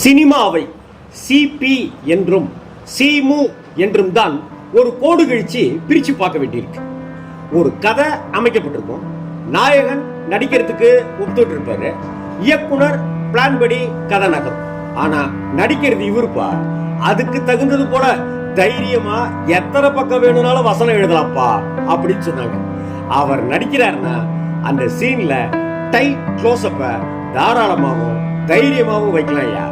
சினிமாவை சிபி என்றும் சிமு என்றும் தான் ஒரு கோடு கழிச்சு பிரிச்சு பார்க்க வேண்டியிருக்கு. ஒரு கதை அமைக்கப்பட்டிருக்கும், நாயகன் நடிக்கிறதுக்கு ஒத்துட்டு இருப்பாரு, இயக்குனர் பிளான் படி கதை நகரும். ஆனா நடிக்கிறது இவருப்பா. அதுக்கு தகுந்தது போல தைரியமா எத்தனை பக்கம் வேணும்னாலும் வசனம் எழுதலாம்ப்பா அப்படின்னு சொன்னாங்க. அவர் நடிக்கிறாருன்னா அந்த சீன்ல டைட் க்ளோஸ்அப்ப தாராளமாகவும் தைரியமாகவும் வைக்கலாம். ஐயா,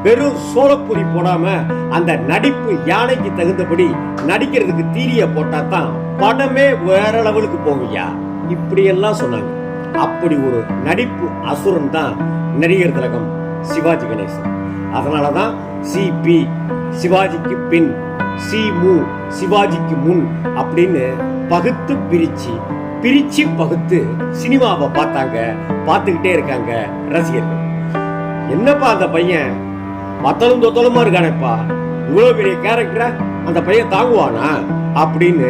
வெறும் சோளப்புரி போடாம அந்த நடிப்பு யானைக்கு தகுந்தபடி நடிக்கிறதுக்கு தீரிய போட்டா தான் படமே வேற லெவலுக்கு போகும்யா இப்படி எல்லாம் சொன்னாங்க. அப்படி ஒரு நடிப்பு அசுரன் தான் நடிகர் திலகம் சிவாஜி கணேசன். அதனாலதான் சிபி சிவாஜிக்கு பின், சிமு சிவாஜிக்கு முன் அப்படின்னு பகுத்து பிரிச்சு பகுத்து சினிமாவை பார்த்தாங்க, பார்த்துக்கிட்டே இருக்காங்க ரசிகர்கள். என்னப்பா அந்த பையன் மத்தலும் தொத்தலுமா இருக்கானேப்பா, இவ்வளவு பெரிய கேரக்டரை அந்த பையன் தாங்குவானா அப்படின்னு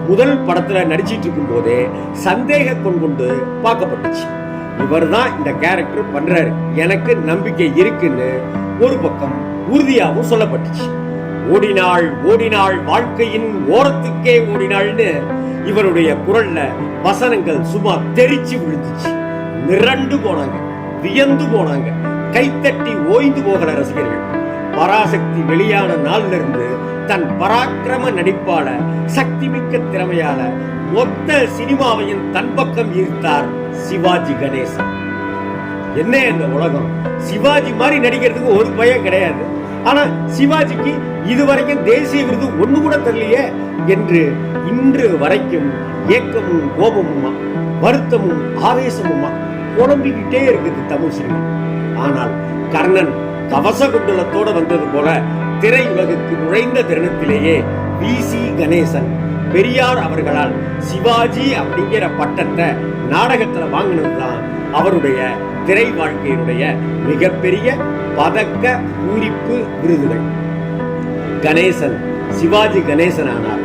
முதல் படத்துல நடிச்சிட்டு இருக்கும் போதே சந்தேக கொண்டு பார்க்கப்பட்டுச்சு. இவர் தான் இந்த கேரக்டர் பண்றாரு, எனக்கு நம்பிக்கை இருக்குன்னு ஒரு பக்கம் உறுதியாகவும் சொல்லப்பட்டுச்சு. ஓடினாள் வாழ்க்கையின் ஓரத்துக்கே ஓடினாள்னு இவருடைய குரல்ல வசனங்கள் சும்மா தெரிச்சு விழுந்துச்சு. மிரண்டு போனாங்க, வியந்து போனாங்க, கைத்தட்டி ஓய்ந்து போகிற ரசிகர்கள். பராசக்தி வெளியான நாள்ல இருந்து தன் பராக்கிரம நடிப்பால, சக்தி மிக்க திறமையால மொத்த சினிமாவையும் தன் பக்கம் ஈர்த்தார் சிவாஜி கணேசன். என்ன இந்த உலகம், சிவாஜி மாதிரி நடிக்கிறதுக்கு ஒரு பயம் கிடையாது, ஆனா சிவாஜிக்கு இதுவரைக்கும் தேசிய விருது ஒண்ணு கூட தெரியலையே என்று இன்று வரைக்கும் ஏக்கமும் கோபமுமா வருத்தமும் ஆவேசமுமா குழம்பிக்கிட்டே இருக்குது தமிழ் சினிமா. ஆனால் கர்ணன் கவச குண்டலத்தோட வந்தது போல திரையுலகுக்கு நுழைந்த தருணத்திலேயே வி.சி. கணேசன் பெரியார் அவர்களால் சிவாஜி அப்படிங்கிற பட்டத்தை நாடகத்துல வாங்கினதுதான் அவருடைய திரை வாழ்க்கையினுடைய மிகப்பெரிய பதக்க பூரிப்பு விருதுகள். கணேசன் சிவாஜி கணேசன் ஆனார்,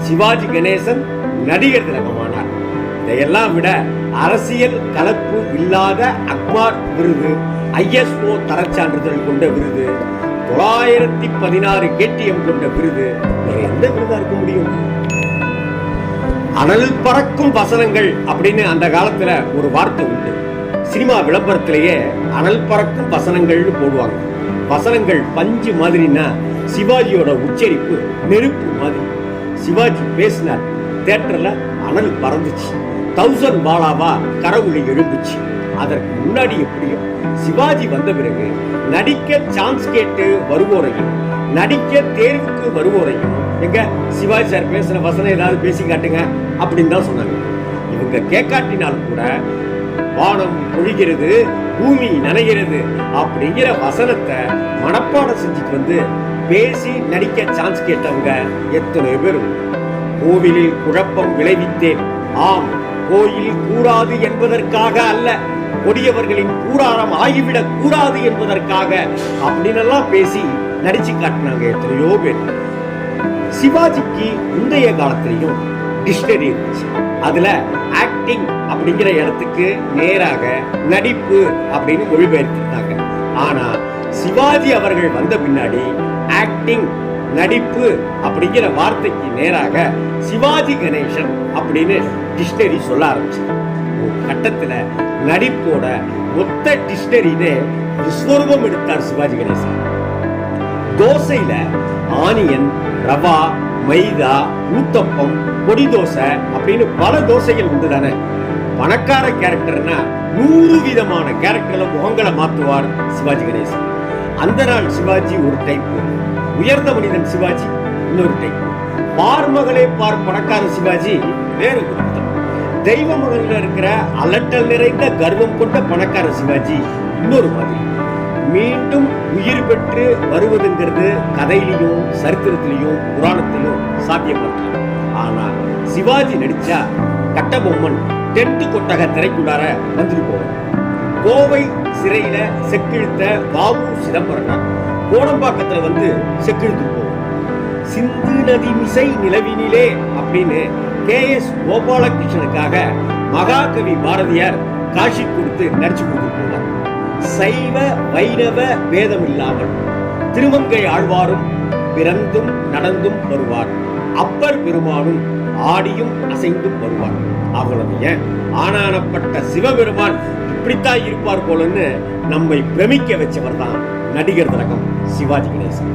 சிவாஜி கணேசன் நடிகர் திலகமானார். இதையெல்லாம் விட அரசியல் கலப்பு இல்லாத அக்மார் விருது, ISO தரச்சான்றிதழ் கொண்ட விருது, 916 KTM கொண்ட விருது வேற எந்த விருதா இருக்க முடியும்? அனல் பறக்கும் வசனங்கள் அப்படின்னு அந்த காலத்துல ஒரு வார்த்தை உண்டு. சினிமா விளம்பரத்திலேயே அனல் பறக்கும் வசனங்கள்னு போடுவாங்க. வசனங்கள் பஞ்சு மாதிரின்னா சிவாஜியோட உச்சரிப்பு நெருப்பு மாதிரி. சிவாஜி பேசினார், தியேட்டர்ல அனல் பறந்துச்சு, 1000 பாலாவா கரவுளி எழுந்துச்சு. அதற்கு முன்னாடி எப்படியோ சிவாஜி வந்த பிறகு நடிக்க சான்ஸ் கேட்டு வருவோரையும், நடிக்க தேர்வுக்கு வருவோரையும், எங்க சிவாஜி சார் பேசுற வசனம் ஏதாவது பேசி காட்டுங்க அப்படின்னு தான் சொன்னாங்க. இவங்க கேட்காட்டினால் கூட வானம் பொழிகிறது, பூமி நனைகிறது அப்படிங்கிற வசனத்தை மனப்பாடம் செஞ்சுட்டு வந்து பேசி நடிக்க சான்ஸ் கேட்டவங்க எத்தனை பேரும். கோவிலில் குழப்பம் விளைவித்தேன், ஆம் கோயில் கூடாது என்பதற்காக அல்ல, கொடியவர்களின் கூடாரம் ஆகிவிடக் கூடாது என்பதற்காக அப்படின்னு பேசி நடிச்சு காட்டினாங்க எத்தனையோ பேர். சிவாஜிக்கு முந்தைய காலத்திலையும் டிக்ஷனரி இருந்துச்சு. அதுல ஆக்டிங் அப்படிங்கிற இடத்துக்கு நேராக நடிப்பு அப்படின்னு மொழிபெயர்த்திருந்தாங்க. ஆனா சிவாஜி அவர்கள் வந்த பின்னாடி ஆக்டிங், நடிப்பு அப்படிங்கிற வார்த்தைக்கு நேராக சிவாஜி கணேசன் அப்படின்னு டிக்ஷனரி சொல்ல ஆரம்பிச்சு. ஒரு கட்டத்துல நடிப்போட மொத்த டிக்ஷனரியிலே விஸ்வரூபம் எடுத்தார் சிவாஜி கணேசன். தோசையில ஆனியன், ரவா, மைதா, ஊத்தப்பம், பொடி தோசை அப்படின்னு பல தோசைகள் உண்டு தானே. பணக்கார கேரக்டர்னா 100 விதமான கேரக்டர்ல முகங்களை மாத்துவார் சிவாஜி கணேசன். அந்த நாள் சிவாஜி ஒரு டைப், உயர்ந்த மனிதன் சிவாஜி இன்னொரு டைப், பார்மகளே பார் பணக்கார சிவாஜி வேறு ஒரு விதம், தெய்வ மகன்ல இருக்கிற அலட்டல் நிறைந்த கர்வம் கொண்ட பணக்கார சிவாஜி இன்னொரு மாதிரி. மீண்டும் உயிர் பெற்று வருவதுங்கிறது கதையிலையும் சரித்திரத்திலையும் புராணத்திலும் சாத்தியப்படலாம். ஆனா சிவாஜி நடிச்சா கட்டபொம்மன் டென்ட் கொட்டக திரைக்குள்ளார வந்துட்டு போவார். கோவை சிறையில செக்கிழுத்த வாவு சிதம்பரம் கோடம்பாக்கத்துல வந்து செக்கிழுத்து போவார். சிந்து நதி மிசை நிலவினிலே அப்படின்னு KS கோபாலகிருஷ்ணனுக்காக மகாகவி பாரதியார் காட்சி கொடுத்து நடிச்சு கொடுத்து போனார். சைவ வைணவ வேதம் இல்லாமல் திருமங்கை ஆழ்வாரும் பிறந்தும் நடந்தும் வருவார். அப்பர் பெருமானும் ஆடியும் அசைந்தும் வருவார். அவ்வளவு ஏன் ஆனானப்பட்ட சிவபெருமான் இப்படித்தான் இருப்பார் போலன்னு நம்மை பிரமிக்க வச்சவர் தான் நடிகர் திலகம் சிவாஜி கணேசன்.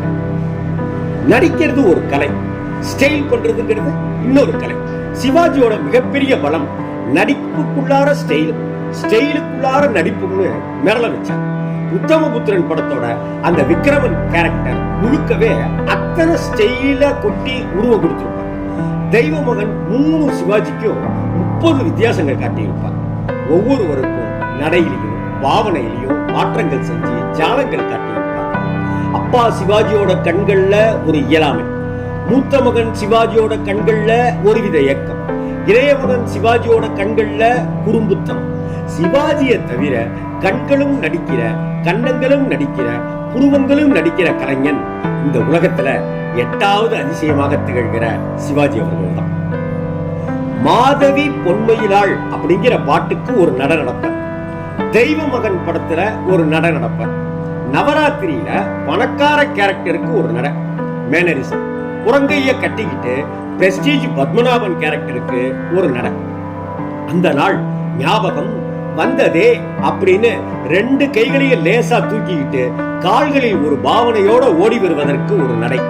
நடிக்கிறது ஒரு கலை, ஸ்டைல் பண்றதுங்கிறது இன்னொரு கலை. சிவாஜியோட மிகப்பெரிய பலம் நடிப்புக்குள்ளார ஸ்டைல், ஸ்டைலுக்குள்ளார நடிப்புன்னு மிரள வச்சார். உத்தமபுத்திரன் படத்தோட அந்த விக்ரமன் கேரக்டர் முழுக்கவே அத்தனை ஸ்டைல கொட்டி உருவம் கொடுத்திருப்பார். தெய்வ மகன் 3 சிவாஜிக்கும் 30 வித்தியாசங்கள் காட்டியிருப்பார். ஒவ்வொருவருக்கும் நடையிலையும் பாவனையிலையும் மாற்றங்கள் செஞ்சு ஜாலங்கள் காட்டியிருப்பார். அப்பா சிவாஜியோட கண்கள்ல ஒரு இயலாமை, மூத்த மகன் சிவாஜியோட கண்கள்ல ஒருவித ஏக்கம், இளைய மகன் சிவாஜியோட கண்கள்ல குறும்புத்தனம். சிவாஜியை தவிர கண்களும் நடிக்கிற, கன்னங்களும் நடிக்கிற, புருவங்களும் நடிக்கிற கலைஞன் இந்த உலகத்துல 8வது அதிசயமாக திகழ்கிற சிவாஜி அவர்கள் தான். மாதவி பொன்மையிலாள் அப்படிங்கிற பாட்டுக்கு ஒரு நட நடப்பார். தெய்வ மகன் படத்துல ஒரு நட நடப்பார். நவராத்திரியில பணக்கார கேரக்டருக்கு ஒரு நட மேனரிசம். குரங்கைய கட்டிக்கிட்டு பிரஸ்டீஜ் பத்மநாபன் கேரக்டருக்கு ஒரு நட. அந்த நாள் ஞாபகம் வந்ததே அப்படின்னு 2 கைகளையும் லேசா தூக்கிக்கிட்டு கால்களில் ஒரு பாவனையோட ஓடி வருவதற்கு ஒரு நடை.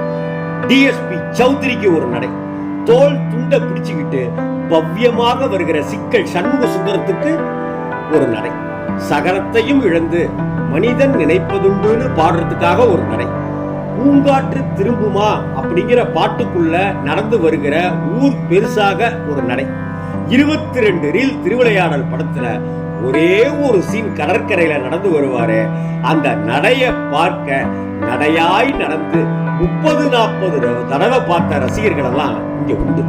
டிஎஸ்பி சௌத்ரிக்கு ஒரு நடை. தோல் துண்டை பிடிச்சுக்கிட்டு பவ்யமாக வருகிற சிக்கல் சண்முக சுந்தரத்துக்கு ஒரு நடை. சகலத்தையும் இழந்து மனிதன் நினைப்பதுண்டுன்னு பாடுறதுக்காக ஒரு நடை. பூங்காற்று திரும்புமா அப்படிங்கிற பாட்டுக்குள்ள நடந்து வருகிற ஊர் பெருசாக ஒரு நடை. 22 ரீல் திருவிளையாடல் படத்துல ஒரே ஒரு சீன் கடற்கரையில நடந்து வருவாரு. அந்த நடைய பார்க்க நடையாய் நடந்து 30-40 தடவை பார்த்த ரசிகர்கள் எல்லாம் இங்க உண்டு.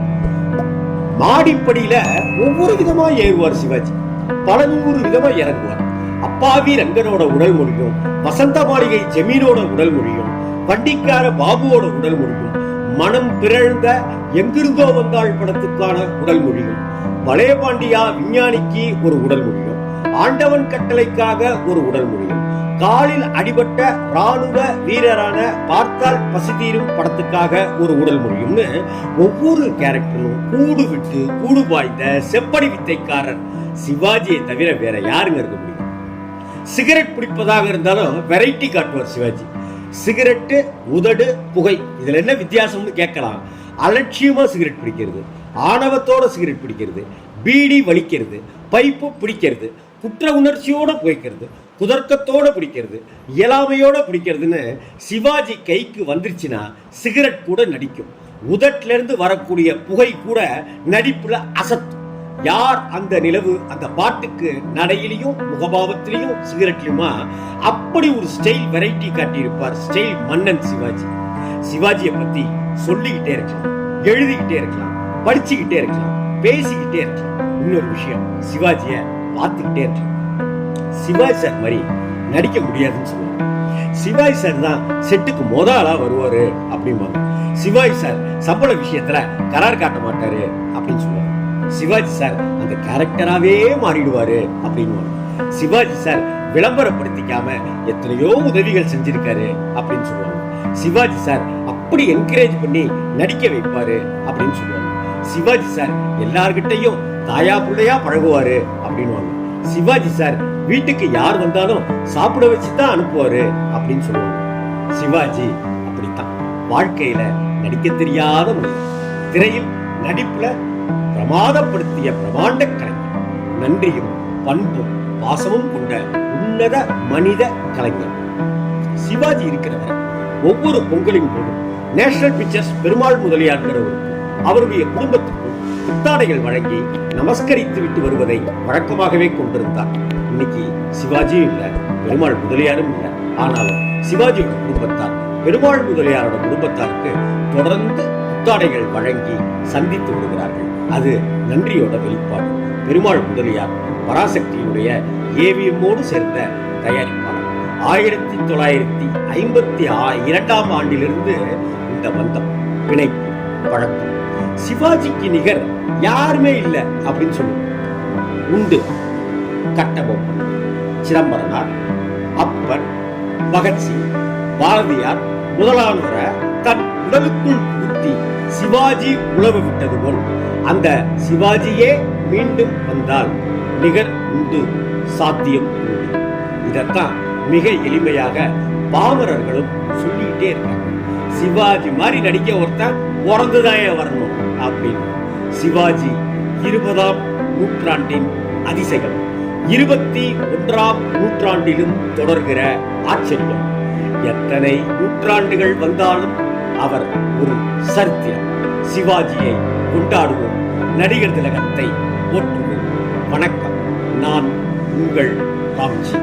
மாடிப்படியில ஒவ்வொரு விதமா ஏறுவார் சிவாஜி, பல 100 விதமா இறங்குவார். அப்பாவி ரங்கனோட உடல் மொழியும், வசந்த மாளிகை ஜமீனோட உடல் மொழியும், வண்டிக்கார பாபுவோட உடல் மொழியும், மனம் பிறழ்ந்த எங்கிருந்தோ வந்தாள் படத்துக்கான உடல் மொழியும், பழைய பாண்டியா விஞ்ஞானிக்கு ஒரு உடல் மொழியும், ஆண்டவன் கட்டளைக்காக ஒரு உடல் மொழியும், காலில் அடிபட்ட ராணுவ வீரரான பார்த்தால் பசிதீரும் படத்துக்காக ஒரு உடல் மொழியும்னு ஒவ்வொரு கேரக்டரும் கூடு விட்டு கூடு பாய்ந்த செப்படி வித்தைக்காரர் சிவாஜியை தவிர வேற யாருங்க இருக்க முடியும்? சிகரெட் பிடிப்பதாக இருந்தாலும் வெரைட்டி காட்டுவார் சிவாஜி. சிகரெட்டு, உதடு, புகை, இதுல என்ன வித்தியாசம்னு கேட்கலாம். அலட்சியமா சிகரெட் பிடிக்கிறது, ஆணவத்தோட சிகரெட் பிடிக்கிறது, பீடி வலிக்கிறது, பைப்பு பிடிக்கிறது, குற்ற உணர்ச்சியோட புகைக்கிறது, குதர்க்கத்தோட பிடிக்கிறது, இயலாமையோட பிடிக்கிறதுன்னு சிவாஜி கைக்கு வந்துருச்சுன்னா சிகரெட் கூட நடிக்கும். உதட்டுல இருந்து வரக்கூடிய புகை கூட நடிப்புல அசத்தும். யார் அந்த நிலவு அந்த பாட்டுக்கு நடையிலையும் முகபாவத்திலையும் சிகரெட்லயுமா அப்படி ஒரு ஸ்டைல் வெரைட்டி காட்டியிருப்பார் ஸ்டைல் மன்னன் சிவாஜி. சிவாஜியை பத்தி சொல்லிக்கிட்டே இருக்கலாம், எழுதிக்கிட்டே இருக்கலாம், படிச்சுக்கிட்டே இருக்கலாம், பேசிக்கிட்டே இருக்கலாம். இன்னொரு விஷயம், சிவாஜிய பார்த்துக்கிட்டே இருக்கலாம். சிவாஜி சார் மாதிரி நடிக்க முடியாதுன்னு சொல்லுவாங்க. சிவாஜி சார் தான் செட்டுக்கு முதலா வருவாரு அப்படிம்பாங்க. சிவாஜி சார் சம்பள விஷயத்துல கரார் காட்ட மாட்டாரு அப்படின்னு சொல்லுவாங்க. சிவாஜி சார் அந்த கேரக்டராவே மாறிடுவாரு அப்படின்னு. சிவாஜி சார் விளம்பரப்படுத்திக்காம எத்தனையோ உதவிகள் செஞ்சிருக்காரு அப்படின்னு சொல்லுவாங்க. சிவாஜி சார் அப்படி என்கரேஜ் பண்ணி நடிக்க வைப்பாரு அப்படின்னு சொல்லுவாங்க. சிவாஜி சார் எல்லார்கிட்டையும் தாயா பிள்ளையா பழகுவாரு அப்படின்னு. சிவாஜி சார் வீட்டுக்கு யார் வந்தாலும் சாப்பிட வச்சுதான் அனுப்புவாரு அப்படின்னு சொல்லுவாங்க. சிவாஜி அப்படித்தான் வாழ்க்கையில நடிக்க தெரியாத மனிதன். திரையில் நடிப்புல பிரமாதப்படுத்திய பிரமாண்ட கலைஞர். நன்றியும் பண்பும் பாசமும் கொண்ட உன்னத மனித கலைஞர். சிவாஜி இருக்கிறவர் ஒவ்வொரு பொங்கலின் போதும் நேஷனல் பிக்சர்ஸ் பெருமாள் முதலியார்கிறவருக்கும் அவருடைய குடும்பத்துக்கும் புத்தாடைகள் வழங்கி நமஸ்கரித்து விட்டு வருவதை வழக்கமாகவே கொண்டிருந்தார். இன்னைக்கு சிவாஜியும் இல்ல, பெருமாள் முதலியாரும் இல்ல. ஆனாலும் சிவாஜியோட குடும்பத்தார் பெருமாள் முதலியாரோட குடும்பத்தாருக்கு தொடர்ந்து புத்தாடைகள் வழங்கி சந்தித்து வருகிறார்கள். அது நன்றியோட வெளிப்பாடு. பெருமாள் முதலியார் பராசக்தியுடைய ஏவிஎம்மோடு சேர்ந்த தயாரிப்பாளர். 1952ஆம் ஆண்டிலிருந்து இந்த பந்தம், பிணைப்பு, பழக்கம். சிவாஜிக்கு நிகர் யாருமே இல்லை அப்படின்னு சொல்லுவோம். உண்டு. கட்டபொம்மன், சிதம்பரனார், அப்பர், பகத்சிங், பாரதியார் முதலானோரை தன் உடலுக்குள் புகுத்தி சிவாஜி உழவ விட்டது போல் அந்த சிவாஜியே மீண்டும் வந்தால் நிகர் உண்டு, சாத்தியம் உண்டு. இதத்தான் மிக எளிமையாக பாமரர்களும் சொல்லிட்டே இருக்காங்க. சிவாஜி மாதிரி நடிக்க ஒருத்தன் பிறந்துதான் வரணும் அப்படின்னு. சிவாஜி 20ஆம் நூற்றாண்டின் அதிசயம், 21ஆம் நூற்றாண்டிலும் தொடர்கிற ஆச்சரியம். எத்தனை நூற்றாண்டுகள் வந்தாலும் அவர் ஒரு சரித்திரம். சிவாஜியை கொண்டாடுவோம், நடிகர் திலகத்தை போற்றுவோம். வணக்கம். நான் உங்கள் ராம்ஜி.